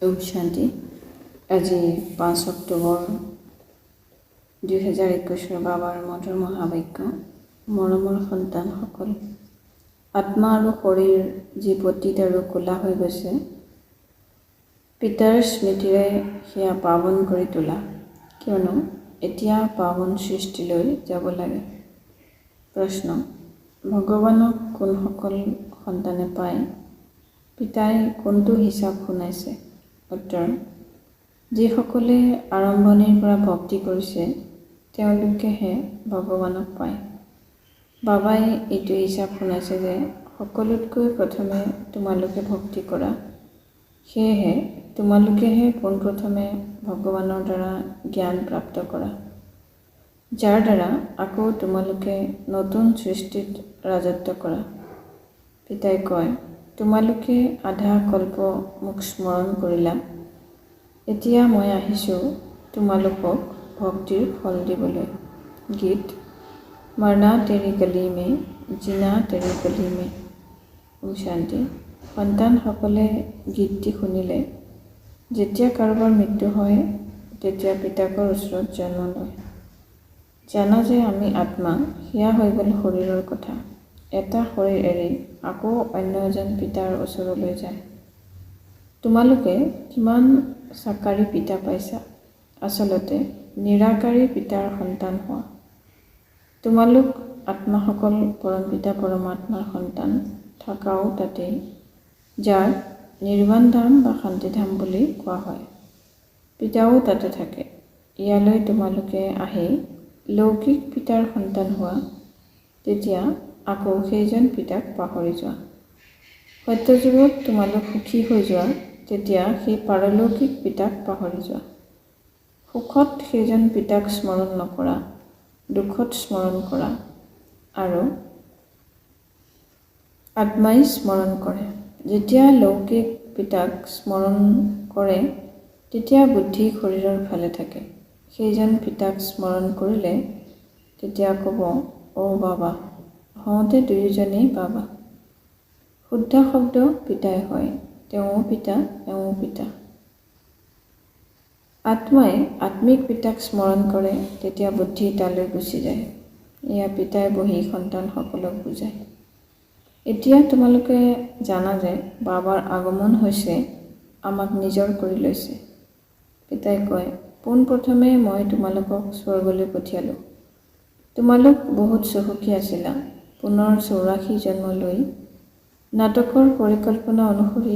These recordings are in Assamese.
ওম শান্তি। আজি 5 অক্টোবৰ 2021 বাবাৰ মধুৰ মহাবাক্য। মৰমৰ সন্তানসকল, আত্মা আৰু শৰীৰ যি পতিত আৰু ক'লা হৈ গৈছে, পিতাৰ স্মৃতিৰে সেয়া পাৱন কৰি তোলা, কিয়নো এতিয়া পাৱন সৃষ্টিলৈ যাব লাগে। প্ৰশ্ন: ভগৱানক কোনসকল সন্তানে পায়? পিতাই কোনটো হিচাপ শুনাইছে? উত্তৰ: যিসকলে আৰম্ভণিৰ পৰা ভক্তি কৰিছে তেওঁলোকেহে ভগৱানক পায়। বাবাই এইটো হিচাপ শুনাইছে যে সকলোতকৈ প্ৰথমে তোমালোকে ভক্তি কৰা, সেয়েহে তোমালোকেহে পোনপ্ৰথমে ভগৱানৰ দ্বাৰা জ্ঞান প্ৰাপ্ত কৰা, যাৰ দ্বাৰা আকৌ তোমালোকে নতুন সৃষ্টিত ৰাজত্ব কৰা। পিতাই কয়, তোমালোকে আধা কল্প মোক স্মৰণ কৰিলা, এতিয়া মই আহিছোঁ তোমালোকক ভক্তিৰ ফল দিবলৈ। গীত: মৰনা তেৰি গলি মে, জিনা তেৰি গলি মে। ওম শান্তি। সন্তানসকলে গীতটি শুনিলে যেতিয়া কাৰোবাৰ মৃত্যু হয় তেতিয়া পিতাকৰ ওচৰত জন্ম লয়। জানা যে আমি আত্মা, সেয়া হৈ গ'ল শৰীৰৰ কথা। এটা শৰীৰ এৰি আকৌ অন্য এজন পিতাৰ ওচৰলৈ যায়। তোমালোকে কিমান চাকাৰী পিতা পাইছা, আচলতে নিৰাকাৰী পিতাৰ সন্তান হোৱা। তোমালোক আত্মাসকল পৰমপিতা পৰমাত্মাৰ সন্তান, থাকাও তাতেই, যাৰ নিৰ্বাণ ধাম বা শান্তিধাম বুলি কোৱা হয়। পিতাও তাতে থাকে। ইয়ালৈ তোমালোকে আহি লৌকিক পিতাৰ সন্তান হোৱা, তেতিয়া আকৌ সেইজন পিতাক পাহৰি যোৱা। সত্যযুগত তোমালোক সুখী হৈ যোৱা, তেতিয়া সেই পাৰলৌকিক পিতাক পাহৰি যোৱা। সুখত সেইজন পিতাক স্মৰণ নকৰা, দুখত স্মৰণ কৰা, আৰু আত্মাই স্মৰণ কৰে। যেতিয়া লৌকিক পিতাক স্মৰণ কৰে তেতিয়া বুদ্ধি শৰীৰৰ ফালে থাকে। সেইজন পিতাক স্মৰণ কৰিলে তেতিয়া ক'ব, অ' বাবা, হওঁতে দুয়োজনেই বাবা। শুদ্ধ শব্দ পিতাই হয়, তেওঁও পিতা, এওঁ পিতা। আত্মাই আত্মিক পিতাক স্মৰণ কৰে তেতিয়া বুদ্ধি তালৈ গুচি যায়। এয়া পিতাই বহি সন্তানসকলক বুজায়। এতিয়া তোমালোকে জানা যে বাবাৰ আগমন হৈছে আমাক নিজৰ কৰি লৈছে। পিতাই কয়, পোনপ্ৰথমে মই তোমালোকক স্বৰ্গলৈ পঠিয়ালোঁ। তোমালোক বহুত চহকী আছিলা। পুনৰ 84 জন্ম লৈ নাটকৰ পৰিকল্পনা অনুসৰি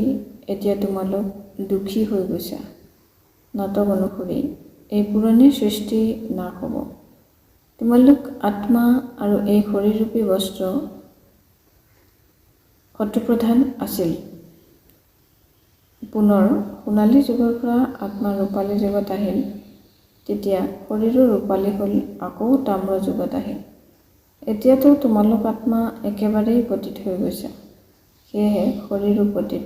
এতিয়া তোমালোক দুখী হৈ গৈছা। নাটক অনুসৰি এই পুৰণি সৃষ্টি নাশ হ'ব। তোমালোক আত্মা আৰু এই শৰীৰৰূপী বস্ত্ৰ শত্ৰুপ্ৰধান আছিল। পুনৰ সোণালী যুগৰ পৰা আত্মা ৰূপালী যুগত আহিল, তেতিয়া শৰীৰো ৰূপালী হ'ল, আকৌ তাম্ৰ যুগত আহিল। এতিয়াতো তোমালোক আত্মা একেবাৰেই পতিত হৈ গৈছা, সেয়েহে শৰীৰো পতিত।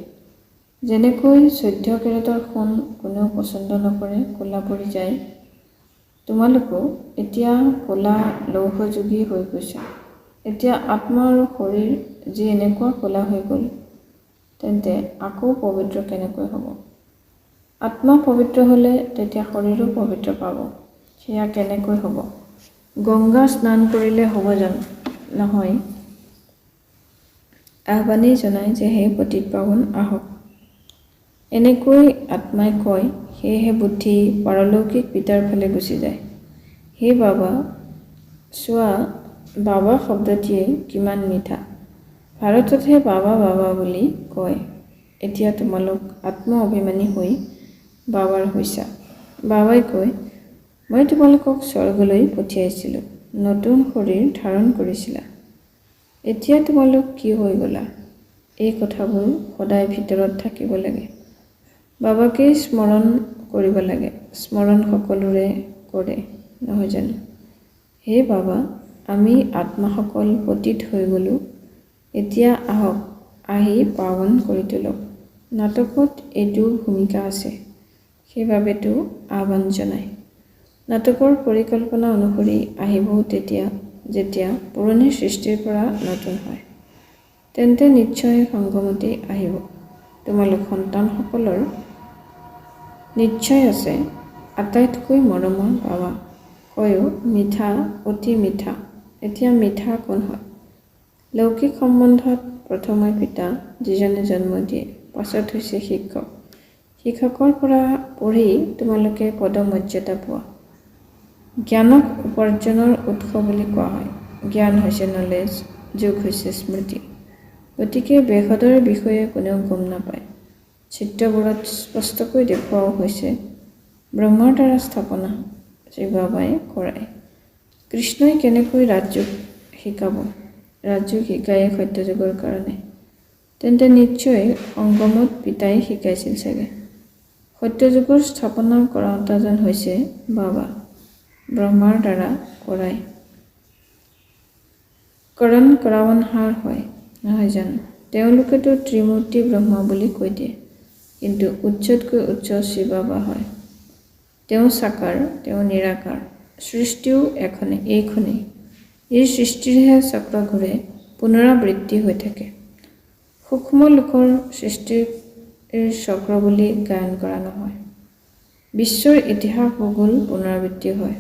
যেনেকৈ 14 কেৰেটৰ সোণ কোনেও পচন্দ নকৰে, ক'লা পৰি যায়, তোমালোকো এতিয়া ক'লা লৌহযোগী হৈ গৈছা। এতিয়া আত্মা আৰু শৰীৰ যি এনেকুৱা ক'লা হৈ গ'ল, তেন্তে আকৌ পবিত্ৰ কেনেকৈ হ'ব? আত্মা পবিত্ৰ হ'লে তেতিয়া শৰীৰো পবিত্ৰ পাব। সেয়া কেনেকৈ হ'ব? গংগা স্নান কৰিলে হ'ব জানো? নহয়। আহ্বানেই জনায় যে হে পতিত পাৱন আহক। এনেকৈ আত্মাই কয়, সেয়েহে বুদ্ধি পাৰলৌকিক পিতাৰ ফালে গুচি যায়। হে বাবা, চোৱা বাবা শব্দটিয়ে কিমান মিঠা। ভাৰততহে বাবা বাবা বুলি কয়। এতিয়া তোমালোক আত্ম অভিমানী হৈ বাবাৰ হৈছা। বাবাই কয়, মই তোমালোকক স্বৰ্গলৈ পঠিয়াইছিলোঁ, নতুন শৰীৰ ধাৰণ কৰিছিলা। এতিয়া তোমালোক কি হৈ গ'লা? এই কথাবোৰ সদায় ভিতৰত থাকিব লাগে। বাবাকেই স্মৰণ কৰিব লাগে। স্মৰণ সকলোৰে কৰে, নহয় জানো? হে বাবা, আমি আত্মাসকল পতিত হৈ গ'লোঁ, এতিয়া আহক, আহি পাৱন কৰি তোলক। নাটকত এইটোৰ ভূমিকা আছে, সেইবাবেতো আহ্বান জনায়। নাটকৰ পৰিকল্পনা অনুসৰি আহিবও তেতিয়া, যেতিয়া পুৰণি সৃষ্টিৰ পৰা নতুন হয়, তেন্তে নিশ্চয় সংগমতেই আহিব। তোমালোক সন্তানসকলৰ নিশ্চয় আছে আটাইতকৈ মৰমৰ বাবা, কয়ো মিঠা, অতি মিঠা। এতিয়া মিঠা কোন হয়? লৌকিক সম্বন্ধত প্ৰথমে পিতা, যিজনে জন্ম দিয়ে, পাছত হৈছে শিক্ষক। শিক্ষকৰ পৰা পঢ়ি তোমালোকে পদমৰ্যাদা পোৱা। জ্ঞানক উপাৰ্জনৰ উৎস বুলি কোৱা হয়। জ্ঞান হৈছে নলেজ, যোগ হৈছে স্মৃতি। গতিকে বেহদৰ বিষয়ে কোনেও গম নাপায়। চিত্ৰবোৰত স্পষ্টকৈ দেখুওৱাও হৈছে ব্ৰহ্মাৰ দ্বাৰা স্থাপনা শ্ৰী বাবাই কৰায়। কৃষ্ণই কেনেকৈ ৰাজযোগ শিকাব? ৰাজযোগ শিকায়ে সত্যযুগৰ কাৰণে। তেন্তে নিশ্চয় সংগমত পিতাই শিকাইছিল চাগে। সত্যযুগৰ স্থাপনা কৰাওঁতাজন হৈছে বাবা, ব্ৰহ্মাৰ দ্বাৰা কৰায়। কৰণ কৰাৱনহাৰ হয়, নহয় জানো? তেওঁলোকেতো ত্ৰিমূৰ্তি ব্ৰহ্মা বুলি কৈ দিয়ে, কিন্তু উচ্চতকৈ উচ্চ শ্ৰী বাবা হয়। তেওঁ সাকাৰ, তেওঁ নিৰাকাৰ। সৃষ্টিও এইখনেই। এই সৃষ্টিৰহে চক্ৰ ঘূৰে, পুনৰাবৃত্তি হৈ থাকে। সূক্ষ্ম লোকৰ সৃষ্টিৰ চক্ৰ বুলি গায়ন কৰা নহয়। বিশ্বৰ ইতিহাস ভূগোল পুনৰাবৃত্তি হয়,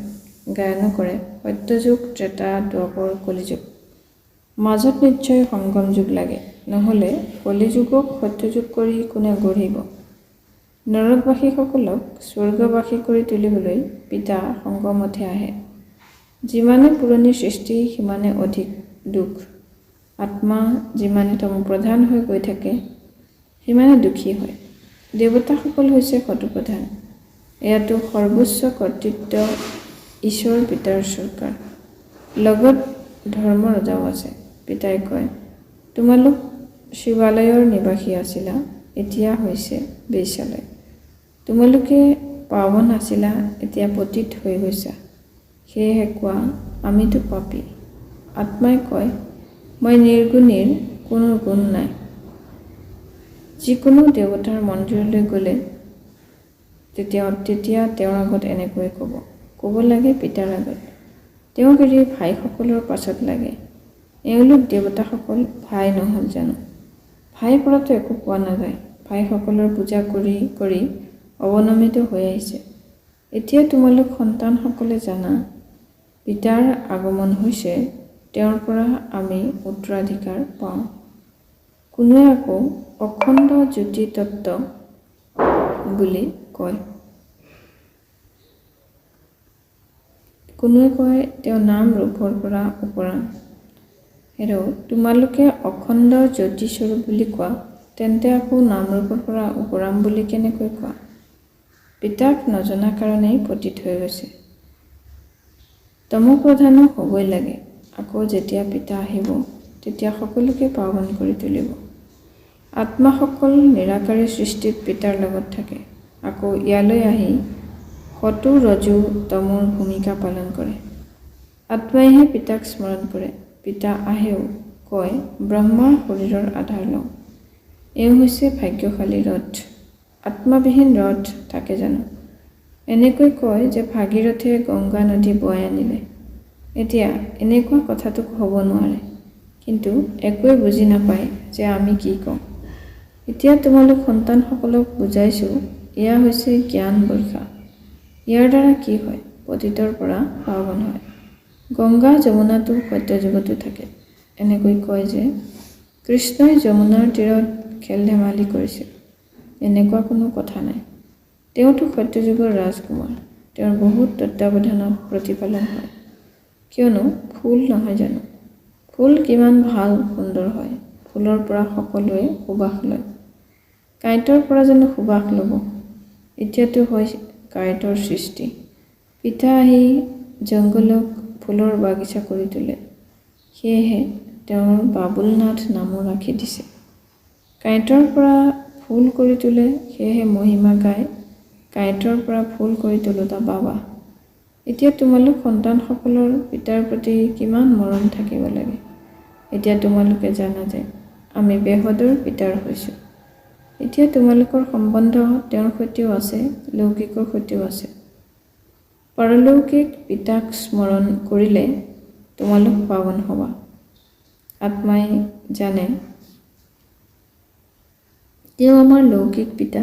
গায়নো কৰে সত্যযুগ, ত্ৰেতা, দ্বাপৰ, কলিযুগ। মাজত নিশ্চয় সংগম যুগ লাগে, নহ'লে কলিযুগক সত্যযুগ কৰি কোনে গঢ়িব? নৰকবাসীসকলক স্বৰ্গবাসী কৰি তুলিবলৈ পিতা সংগমতহে আহে। যিমানে পুৰণি সৃষ্টি সিমানে অধিক দুখ। আত্মা যিমানে তমোপ্ৰধান হৈ গৈ থাকে সিমানে দুখী হয়। দেৱতাসকল হৈছে শতপ্ৰধান। এয়াতো সৰ্বোচ্চ কৰ্তৃত্ব ঈশ্বৰ পিতাৰ চৰকাৰ। লগত ধৰ্ম ৰজাও আছে। পিতাই কয়, তোমালোক শিৱালয়ৰ নিবাসী আছিলা, এতিয়া হৈছে বেশ্যালয়। তোমালোকে পাৱন আছিলা, এতিয়া পতিত হৈ গৈছা। সেয়েহে কোৱা আমিতো পাপী। আত্মাই কয়, মই নিৰ্গুণীৰ, কোনো গুণ নাই। যিকোনো দেৱতাৰ মন্দিৰলৈ গ'লে তেতিয়া তেওঁৰ আগত এনেকৈ ক'ব লাগে পিতাৰ আগত। তেওঁক এৰি ভাইসকলৰ পাছত লাগে। এওঁলোক দেৱতাসকল ভাই নহ'ল জানো? ভাই পৰাটো একো পোৱা নাযায়। ভাইসকলৰ পূজা কৰি কৰি অৱনমিত হৈ আহিছে। এতিয়া তোমালোক সন্তানসকলে জানা, পিতাৰ আগমন হৈছে, তেওঁৰ পৰা আমি উত্তৰাধিকাৰ পাওঁ। কোনোৱে আকৌ অখণ্ড জ্যোতি তত্ত্ব বুলি কয়। কোনোৱে কয় তেওঁ নাম ৰূপৰ পৰা ওপৰাং। হেৰৌ তোমালোকে অখণ্ড জ্যোতিস্বৰূপ বুলি কোৱা, তেন্তে আকৌ নাম ৰূপৰ পৰা ওপৰাম বুলি কেনেকৈ কোৱা? পিতাক নজনা কাৰণেই পতিত হৈ গৈছে। তমোপ্ৰধানো হ'বই লাগে। আকৌ যেতিয়া পিতা আহিব তেতিয়া সকলোকে পাৱন কৰি তুলিব। আত্মাসকল নিৰাকাৰী সৃষ্টিত পিতাৰ লগত থাকে। আকৌ ইয়ালৈ আহি সতো ৰজো তমোৰ ভূমিকা পালন কৰে। আত্মাইহে পিতাক স্মৰণ কৰে। পিতা আহেও কয় ব্ৰহ্মাৰ শৰীৰৰ আধাৰ লওঁ। এওঁ হৈছে ভাগ্যশালী ৰথ। আত্মাবিহীন ৰথ থাকে জানো? এনেকৈ কয় যে ভাগীৰথে গংগা নদী বৈ আনিলে। এতিয়া এনেকুৱা কথাটো হ'ব নোৱাৰে, কিন্তু একোৱে বুজি নাপায় যে আমি কি কওঁ। এতিয়া তোমালোক সন্তানসকলক বুজাইছোঁ, এয়া হৈছে জ্ঞান বৰ্ষা। ইয়াৰ দ্বাৰা কি হয়? পতিতৰ পৰা পাৱন হয়। গংগা যমুনাটো সত্যযুগতো থাকে। এনেকৈ কয় যে কৃষ্ণই যমুনাৰ তীৰত খেল ধেমালি কৰিছিল। এনেকুৱা কোনো কথা নাই। তেওঁতো সত্যযুগৰ ৰাজকুমাৰ। তেওঁৰ বহুত তত্ত্বাৱধানত প্ৰতিপালন হয়। কিয়নো ফুল নহয় জানো? ফুল কিমান ভাল সুন্দৰ হয়। ফুলৰ পৰা সকলোৱে সুবাস লয়। কাঁইটৰ পৰা জানো সুবাস ল'ব? এতিয়াতো হয় কাঁইটৰ সৃষ্টি। পিতা আহি জংঘলক ফুলৰ বাগিচা কৰি তোলে। সেয়েহে তেওঁৰ বাবুলনাথ নামো ৰাখি দিছে। কাঁইটৰ পৰা ফুল কৰি তোলে, সেয়েহে মহিমা গায় কাঁইটৰ পৰা ফুল কৰি তোলোতা বাবা। এতিয়া তোমালোক সন্তানসকলৰ পিতাৰ প্ৰতি কিমান মৰম থাকিব লাগে। এতিয়া তোমালোকে জানা যে আমি বেহদৰ পিতাৰ হৈছোঁ। এতিয়া তোমালোকৰ সম্বন্ধ তেওঁৰ সৈতেও আছে, লৌকিকৰ সৈতেও আছে। পাৰলৌকিক পিতাক স্মৰণ কৰিলে তোমালোক পাৱন হ'বা। আত্মাই জানে তেওঁ আমাৰ লৌকিক পিতা,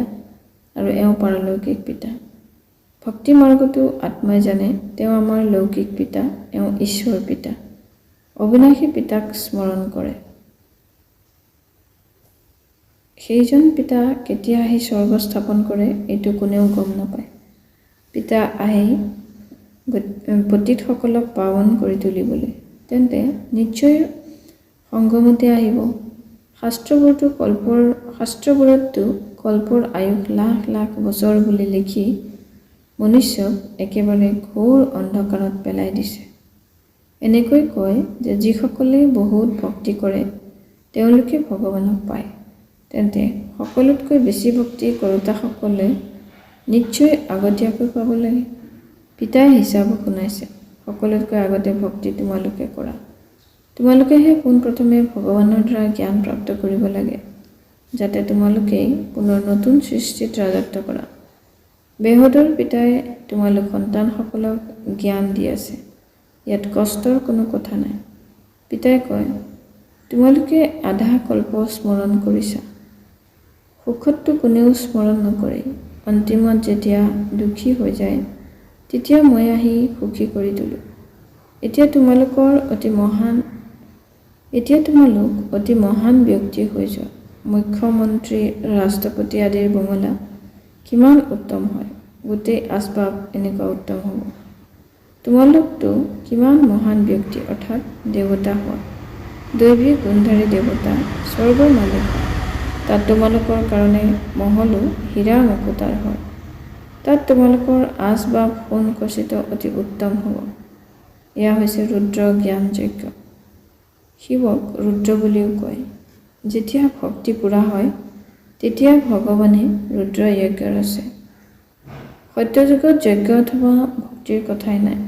আৰু এওঁ পাৰলৌকিক পিতা। ভক্তি মাৰ্গটো আত্মাই জানে তেওঁ আমাৰ লৌকিক পিতা, এওঁ ঈশ্বৰ পিতা। অবিনাশী পিতাক স্মৰণ কৰে। সেইজন পিতা কেতিয়া আহি স্বৰ্গ স্থাপন কৰে এইটো কোনেও গম নাপায়। পিতা আহি পতিতসকলক পাৱন কৰি তুলিবলৈ, তেন্তে নিশ্চয় সংগমতে আহিব। শাস্ত্ৰবোৰততো কল্পৰ আয়ুস লাখ লাখ বছৰ বুলি লিখি মনুষ্যক একেবাৰে ঘোৰ অন্ধকাৰত পেলাই দিছে। এনেকৈ কয় যে যিসকলে বহুত ভক্তি কৰে তেওঁলোকে ভগৱানক পায়। তেন্তে সকলোতকৈ বেছি ভক্তি কৰোঁতাসকলে নিশ্চয় আগতীয়াকৈ পাব লাগে। পিতাই হিচাপো শুনাইছে, সকলোতকৈ আগতে ভক্তি তোমালোকে কৰা। তোমালোকেহে পোনপ্ৰথমে ভগৱানৰ দ্বাৰা জ্ঞান প্ৰাপ্ত কৰিব লাগে, যাতে তোমালোকেই পুনৰ নতুন সৃষ্টিত ৰাজত্ব কৰা। বেহদৰ পিতাই তোমালোক সন্তানসকলক জ্ঞান দি আছে। ইয়াত কষ্টৰ কোনো কথা নাই। পিতাই কয়, তোমালোকে আধা কল্প স্মৰণ কৰিছা, সুখততো কোনেও স্মৰণ নকৰে। অন্তিমত যেতিয়া দুখী হৈ যায় তেতিয়া মই আহি সুখী কৰি তোলোঁ। এতিয়া তোমালোক অতি মহান ব্যক্তি হৈ যোৱা। মুখ্যমন্ত্ৰী, ৰাষ্ট্ৰপতি আদিৰ বঙলা কিমান উত্তম হয়, গোটেই আচবাব এনেকুৱা উত্তম হ'ব। তোমালোকতো কিমান মহান ব্যক্তি অৰ্থাৎ দেৱতা হোৱা, দৈৱিক গুণধাৰী দেৱতা, স্বৰ্গৰ মালিক হয়। তাত তোমালোকৰ কাৰণে মহলো হীৰা মুকুতাৰ হয়। তাত তোমালোকৰ আচবাব সোণ খচিত অতি উত্তম হ'ব। এয়া হৈছে ৰুদ্ৰ জ্ঞান যজ্ঞ। শিৱক ৰুদ্ৰ বুলিও কয়। যেতিয়া ভক্তি পূৰা হয় তেতিয়া ভগৱানে ৰুদ্ৰ যজ্ঞৰ আছে। সত্যযুগত যজ্ঞ অথবা ভক্তিৰ কথাই নাই।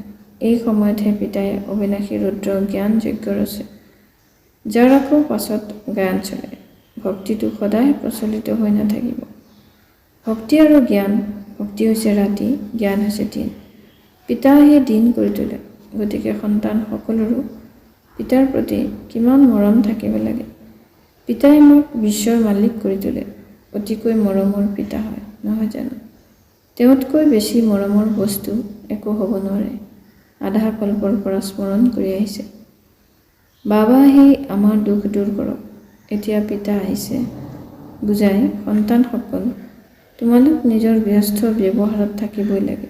এই সময়তহে পিতাই অবিনাশী ৰুদ্ৰ জ্ঞান যজ্ঞৰ আছে, যাৰ আকৌ পাছত গায়ন চলে। ভক্তিটো সদায় প্ৰচলিত হৈ নাথাকিব। ভক্তি আৰু জ্ঞান, ভক্তি হৈছে ৰাতি, জ্ঞান হৈছে দিন। পিতা আহি দিন কৰি তোলে। গতিকে সন্তান সকলোৰো পিতাৰ প্ৰতি কিমান মৰম থাকিব লাগে। পিতাই আমাক বিশ্বৰ মালিক কৰি তোলে। অতিকৈ মৰমৰ পিতা হয়, নহয় জানো? তেওঁতকৈ বেছি মৰমৰ বস্তু একো হ'ব নোৱাৰে। আধা কল্পৰ পৰা স্মৰণ কৰি আহিছে। বাবা আহি আমাৰ দুখ দূৰ কৰক। এতিয়া পিতা আহিছে বুজাই, সন্তানসকল তোমালোক নিজৰ ব্যস্ত ব্যৱহাৰত থাকিবই লাগে।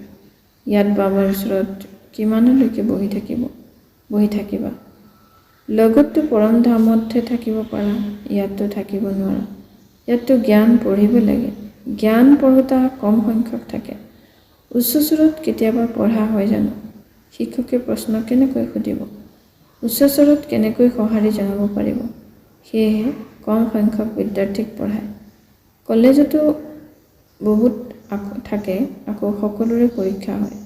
ইয়াত বাবাৰ ওচৰত কিমানলৈকে বহি থাকিবা। লগততো পৰম ধামতহে থাকিব পাৰা, ইয়াততো থাকিব নোৱাৰা। ইয়াততো জ্ঞান পঢ়িব লাগে। জ্ঞান পঢ়োতা কম সংখ্যক থাকে। উচ্চস্বৰত কেতিয়াবা পঢ়া হয় জানো? শিক্ষকে প্ৰশ্ন কেনেকৈ সুধিব? উচ্চস্বৰত কেনেকৈ সঁহাৰি জনাব পাৰিব? সেয়েহে কম সংখ্যক বিদ্যাৰ্থীক পঢ়ায়। কলেজতো বহুত থাকে, আকৌ সকলোৰে পৰীক্ষা হয়,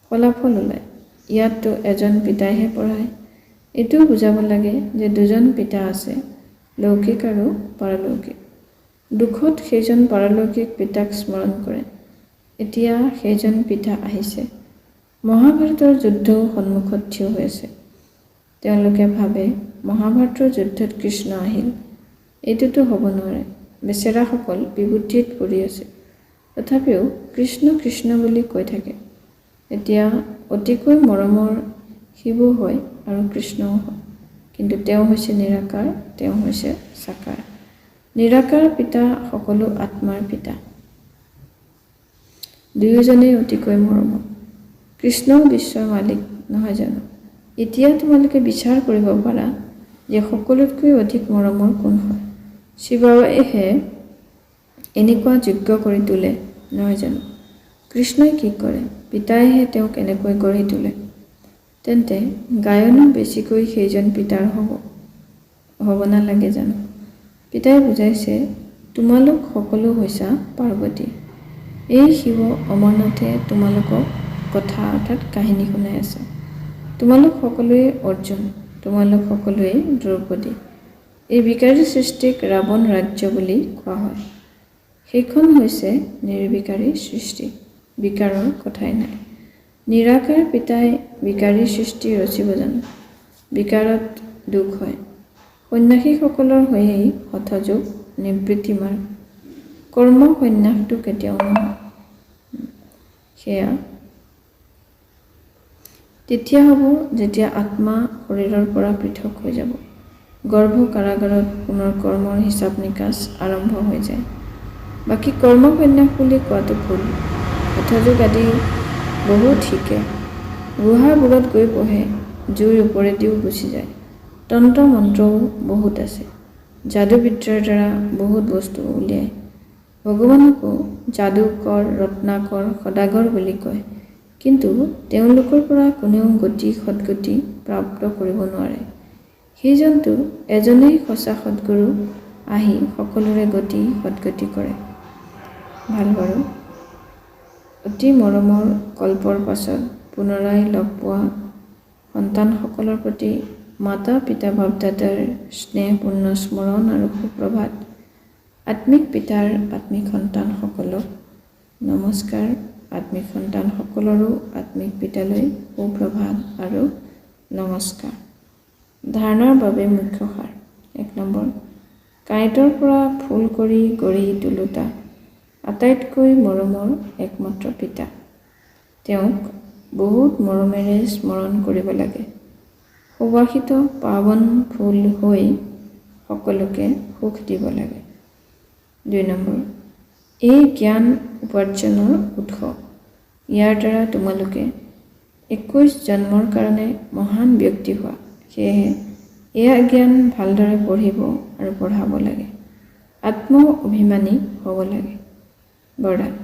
ফলাফল ওলায়। ইয়াততো এজন পিতাইহে পঢ়ায়। এইটোও বুজাব লাগে যে দুজন পিতা আছে, লৌকিক আৰু পাৰলৌকিক। দুখত সেইজন পাৰলৌকিক পিতাক স্মৰণ কৰে। এতিয়া সেইজন পিতা আহিছে। মহাভাৰতৰ যুদ্ধও সন্মুখত থিয় হৈ আছে। তেওঁলোকে ভাবে মহাভাৰতৰ যুদ্ধত কৃষ্ণ আহিল। এইটোতো হ'ব নোৱাৰে। বেচেৰাসকল বিবুদ্ধিত পৰি আছে। তথাপিও কৃষ্ণ কৃষ্ণ বুলি কৈ থাকে। এতিয়া অতিকৈ মৰমৰ শিৱো হয় আৰু কৃষ্ণও হয়, কিন্তু তেওঁ হৈছে নিৰাকাৰ, তেওঁ হৈছে সাকাৰ। নিৰাকাৰ পিতা সকলো আত্মাৰ পিতা। দুয়োজনেই অতিকৈ মৰমৰ। কৃষ্ণও বিশ্বৰ মালিক, নহয় জানো? এতিয়া তোমালোকে বিচাৰ কৰিব পাৰা যে সকলোতকৈ অধিক মৰমৰ কোন হয়। শিৱবাবাইহে এনেকুৱা যোগ্য কৰি তোলে, নহয় জানো? কৃষ্ণই কি কৰে? পিতাইহে তেওঁক এনেকৈ গঢ়ি তোলে। তেন্তে গায়নো বেছিকৈ সেইজন পিতাৰ হ'ব নালাগে জানো? পিতাই বুজাইছে, তোমালোক সকলো হৈছা পাৰ্বতী। এই শিৱ অমৰনাথে তোমালোকক কথা অৰ্থাৎ কাহিনী শুনাই আছে। তোমালোক সকলোৱে অৰ্জুন, তোমালোক সকলোৱে দ্ৰৌপদী। এই বিকাৰী সৃষ্টিক ৰাৱণ ৰাজ্য বুলি কোৱা হয়। সেইখন হৈছে নিৰ্বিকাৰী সৃষ্টি, বিকাৰৰ কথাই নাই। নিৰাকাৰ পিতাই বিকাৰী সৃষ্টি ৰচিব জানো? বিকাৰত দুখ হয়। সন্ন্যাসীসকলৰ হৈয়েই হঠযোগ, নিবৃত্তি মাৰ্গ। কৰ্ম সন্ন্যাসটো কেতিয়াও নহয়। সেয়া তেতিয়া হ'ব যেতিয়া আত্মা শৰীৰৰ পৰা পৃথক হৈ যাব, গৰ্ভ কাৰাগাৰত পুনৰ কৰ্মৰ হিচাপ নিকাচ আৰম্ভ হৈ যায়। বাকী কৰ্ম সন্ন্যাস বুলি কোৱাটো ভুল। হঠযোগ আদি বহুত শিকে, গুহাবোৰত গৈ পঢ়ে, জুইৰ ওপৰেদিও গুচি যায়। তন্ত্ৰ মন্ত্ৰও বহুত আছে, যাদুবিদ্যাৰ দ্বাৰা বহুত বস্তু উলিয়ায়। ভগৱানকো যাদুকৰ, ৰত্নাকৰ, সদাগৰ বুলি কয়, কিন্তু তেওঁলোকৰ পৰা কোনেও গতি সদ্গতি প্ৰাপ্ত কৰিব নোৱাৰে। সেইজনটো এজনেই সঁচা সদ্গুৰু আহি সকলোৰে গতি সদ্গতি কৰে। ভাল বাৰু, অতি মৰমৰ কল্পৰ পাছত পুনৰাই লগ পোৱা সন্তানসকলৰ প্ৰতি মাতা পিতা বাপ দাদাৰ স্নেহপূৰ্ণ স্মৰণ আৰু সুপ্ৰভাত। আত্মিক পিতাৰ আত্মিক সন্তানসকলক নমস্কাৰ। আত্মিক সন্তানসকলৰো আত্মিক পিতালৈ সুপ্ৰভাত আৰু নমস্কাৰ। ধাৰণাৰ বাবে মুখ্য সাৰ। 1 নম্বৰ, কাঁইটৰ পৰা ফুল কৰি গঢ়ি তোলোতা আটাইতকৈ মৰমৰ একমাত্ৰ পিতা। তেওঁক বহুত মৰমেৰে স্মৰণ কৰিব লাগে। সুবাসিত পাৱন ফুল হৈ সকলোকে সুখ দিব লাগে। 2 নম্বৰ, এই জ্ঞান উপাৰ্জনৰ উৎস। ইয়াৰ দ্বাৰা তোমালোকে 21 জন্মৰ কাৰণে মহান ব্যক্তি হোৱা। সেয়েহে এয়া জ্ঞান ভালদৰে পঢ়িব আৰু পঢ়াব লাগে। আত্ম অভিমানী হ'ব লাগে। বৰদান,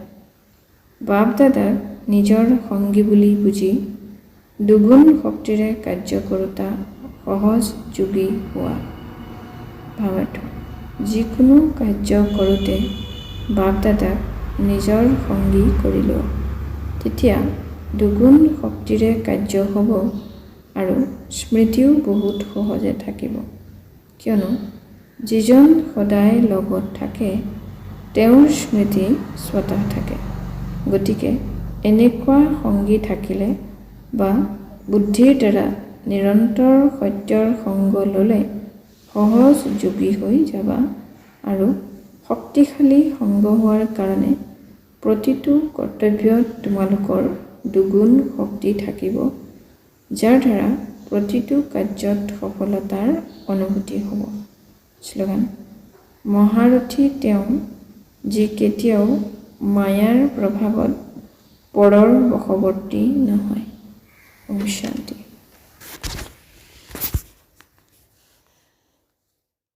বাপ দাদাক নিজৰ সংগী বুলি বুজি দুগুণ শক্তিৰে কাৰ্য কৰোঁতা সহজ যোগী হোৱা। ভাৱাৰ্থ, যিকোনো কাৰ্য কৰোঁতে বাপ দাদাক নিজৰ সংগী কৰি লোৱা, তেতিয়া দুগুণ শক্তিৰে কাৰ্য হ'ব আৰু স্মৃতিও বহুত সহজে থাকিব। কিয়নো যিজন সদায় লগত থাকে তেওঁৰ স্মৃতি স্বতঃ থাকে। গতিকে এনেকুৱা সংগী থাকিলে বা বুদ্ধিৰ দ্বাৰা নিৰন্তৰ সত্যৰ সংগ ল'লে সহজ যোগী হৈ যাবা আৰু শক্তিশালী সংগ হোৱাৰ কাৰণে প্ৰতিটো কৰ্তব্যত তোমালোকৰ দুগুণ শক্তি থাকিব, যাৰ দ্বাৰা প্ৰতিটো কাৰ্যত সফলতাৰ অনুভূতি হ'ব। শ্লোগান, মহাৰথী তেওঁ যি কেতিয়াও মায়াৰ প্ৰভাৱত পৰৰ বশৱৰ্তী নহয়। ওম শান্তি।